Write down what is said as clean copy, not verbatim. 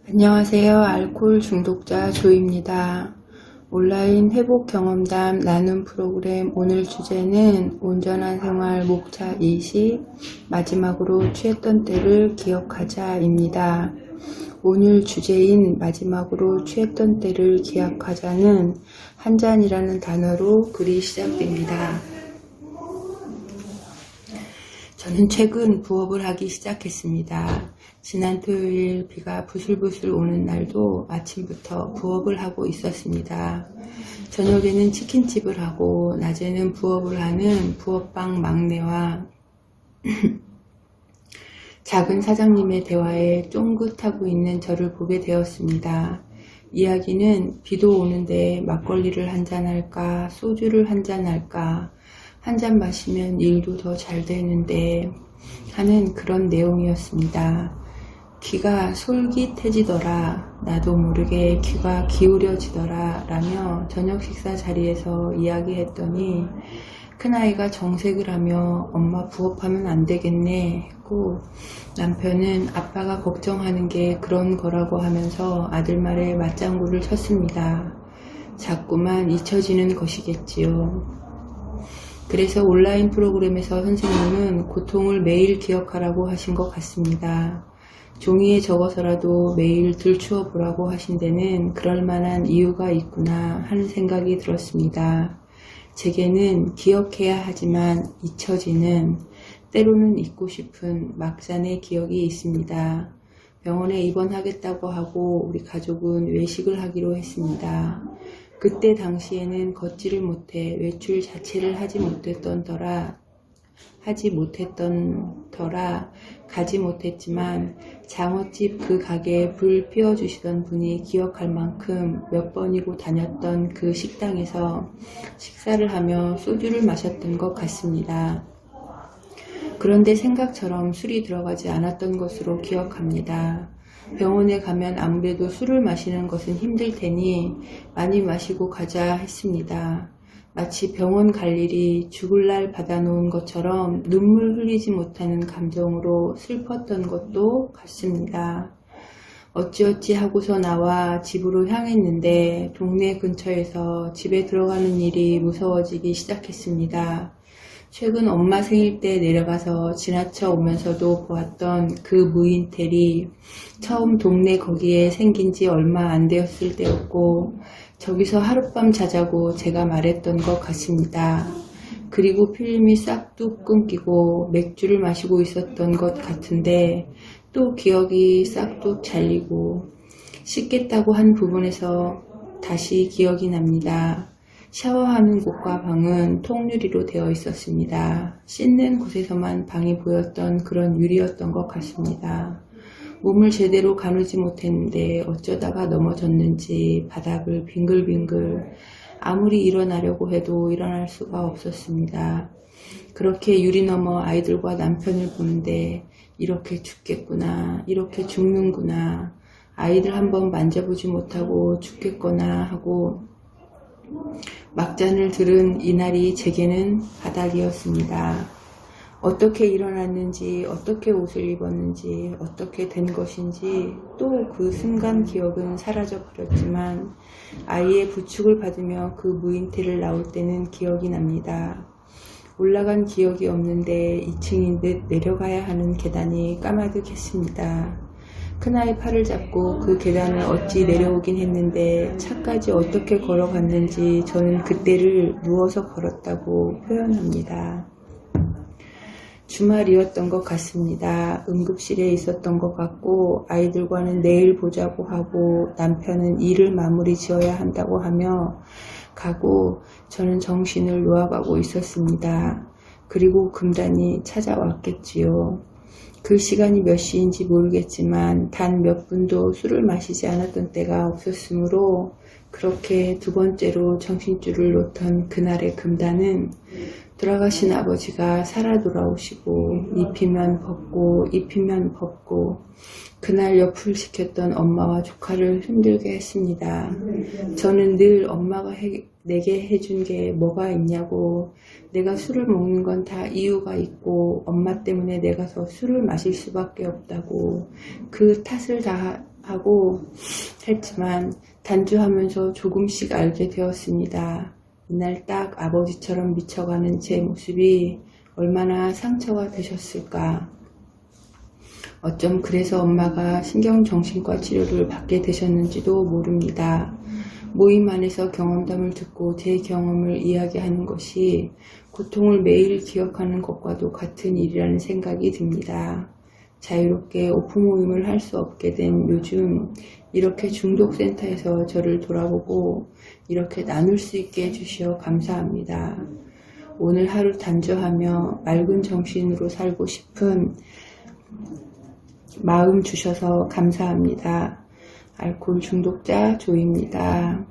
안녕하세요. 알코올 중독자 조입니다. 온라인 회복 경험담 나눔 프로그램 오늘 주제는 온전한 생활 목차 20 마지막으로 취했던 때를 기억하자입니다. 오늘 주제인 마지막으로 취했던 때를 기억하자는 한 잔이라는 단어로 글이 시작됩니다. 저는 최근 부업을 하기 시작했습니다. 지난 토요일 비가 부슬부슬 오는 날도 아침부터 부업을 하고 있었습니다. 저녁에는 치킨집을 하고 낮에는 부업을 하는 부업방 막내와 작은 사장님의 대화에 쫑긋하고 있는 저를 보게 되었습니다. 이야기는 비도 오는데 막걸리를 한잔 할까, 소주를 한잔 할까, 한 잔 마시면 일도 더 잘 되는데 하는 그런 내용이었습니다. 귀가 솔깃해지더라, 나도 모르게 귀가 기울여지더라 라며 저녁 식사 자리에서 이야기했더니 큰아이가 정색을 하며 엄마 부업하면 안 되겠네 했고, 남편은 아빠가 걱정하는 게 그런 거라고 하면서 아들 말에 맞장구를 쳤습니다. 자꾸만 잊혀지는 것이겠지요. 그래서 온라인 프로그램에서 선생님은 고통을 매일 기억하라고 하신 것 같습니다. 종이에 적어서라도 매일 들추어 보라고 하신 데는 그럴 만한 이유가 있구나 하는 생각이 들었습니다. 제게는 기억해야 하지만 잊혀지는, 때로는 잊고 싶은 막잔의 기억이 있습니다. 병원에 입원하겠다고 하고 우리 가족은 외식을 하기로 했습니다. 그때 당시에는 걷지를 못해 외출 자체를 하지 못했던 터라 가지 못했지만 장어집 그 가게에 불 피워주시던 분이 기억할 만큼 몇 번이고 다녔던 그 식당에서 식사를 하며 소주를 마셨던 것 같습니다. 그런데 생각처럼 술이 들어가지 않았던 것으로 기억합니다. 병원에 가면 아무래도 술을 마시는 것은 힘들 테니 많이 마시고 가자 했습니다. 마치 병원 갈 일이 죽을 날 받아놓은 것처럼 눈물 흘리지 못하는 감정으로 슬펐던 것도 같습니다. 어찌어찌 하고서 나와 집으로 향했는데 동네 근처에서 집에 들어가는 일이 무서워지기 시작했습니다. 최근 엄마 생일 때 내려가서 지나쳐 오면서도 보았던 그 무인텔이 처음 동네 거기에 생긴 지 얼마 안 되었을 때였고, 저기서 하룻밤 자자고 제가 말했던 것 같습니다. 그리고 필름이 싹둑 끊기고 맥주를 마시고 있었던 것 같은데 또 기억이 싹둑 잘리고 씻겠다고 한 부분에서 다시 기억이 납니다. 샤워하는 곳과 방은 통유리로 되어 있었습니다. 씻는 곳에서만 방이 보였던 그런 유리였던 것 같습니다. 몸을 제대로 가누지 못했는데 어쩌다가 넘어졌는지 바닥을 빙글빙글 아무리 일어나려고 해도 일어날 수가 없었습니다. 그렇게 유리 너머 아이들과 남편을 보는데 이렇게 죽겠구나, 이렇게 죽는구나, 아이들 한번 만져보지 못하고 죽겠거나 하고 막잔을 들은 이날이 제게는 바닥이었습니다. 어떻게 일어났는지, 어떻게 옷을 입었는지, 어떻게 된 것인지 또 그 순간 기억은 사라져 버렸지만 아이의 부축을 받으며 그 무인텔을 나올 때는 기억이 납니다. 올라간 기억이 없는데 2층인 듯 내려가야 하는 계단이 까마득했습니다. 큰아이 팔을 잡고 그 계단을 어찌 내려오긴 했는데 차까지 어떻게 걸어갔는지 저는 그때를 누워서 걸었다고 표현합니다. 주말이었던 것 같습니다. 응급실에 있었던 것 같고 아이들과는 내일 보자고 하고 남편은 일을 마무리 지어야 한다고 하며 가고 저는 정신을 놓아가고 있었습니다. 그리고 금단이 찾아왔겠지요. 그 시간이 몇 시인지 모르겠지만 단 몇 분도 술을 마시지 않았던 때가 없었으므로 그렇게 두 번째로 정신줄을 놓던 그날의 금단은 돌아가신 아버지가 살아 돌아오시고 입히면 벗고 입히면 벗고 그날 옆을 지켰던 엄마와 조카를 힘들게 했습니다. 저는 늘 엄마가 내게 해준 게 뭐가 있냐고, 내가 술을 먹는 건 다 이유가 있고 엄마 때문에 내가 더 술을 마실 수밖에 없다고 그 탓을 다 하고 했지만 단주하면서 조금씩 알게 되었습니다. 이날 딱 아버지처럼 미쳐가는 제 모습이 얼마나 상처가 되셨을까. 어쩜 그래서 엄마가 신경정신과 치료를 받게 되셨는지도 모릅니다. 모임 안에서 경험담을 듣고 제 경험을 이야기하는 것이 고통을 매일 기억하는 것과도 같은 일이라는 생각이 듭니다. 자유롭게 오프 모임을 할 수 없게 된 요즘 이렇게 중독센터에서 저를 돌아보고 이렇게 나눌 수 있게 해주시어 감사합니다. 오늘 하루 단주하며 맑은 정신으로 살고 싶은 마음 주셔서 감사합니다. 알코올 중독자 조입니다.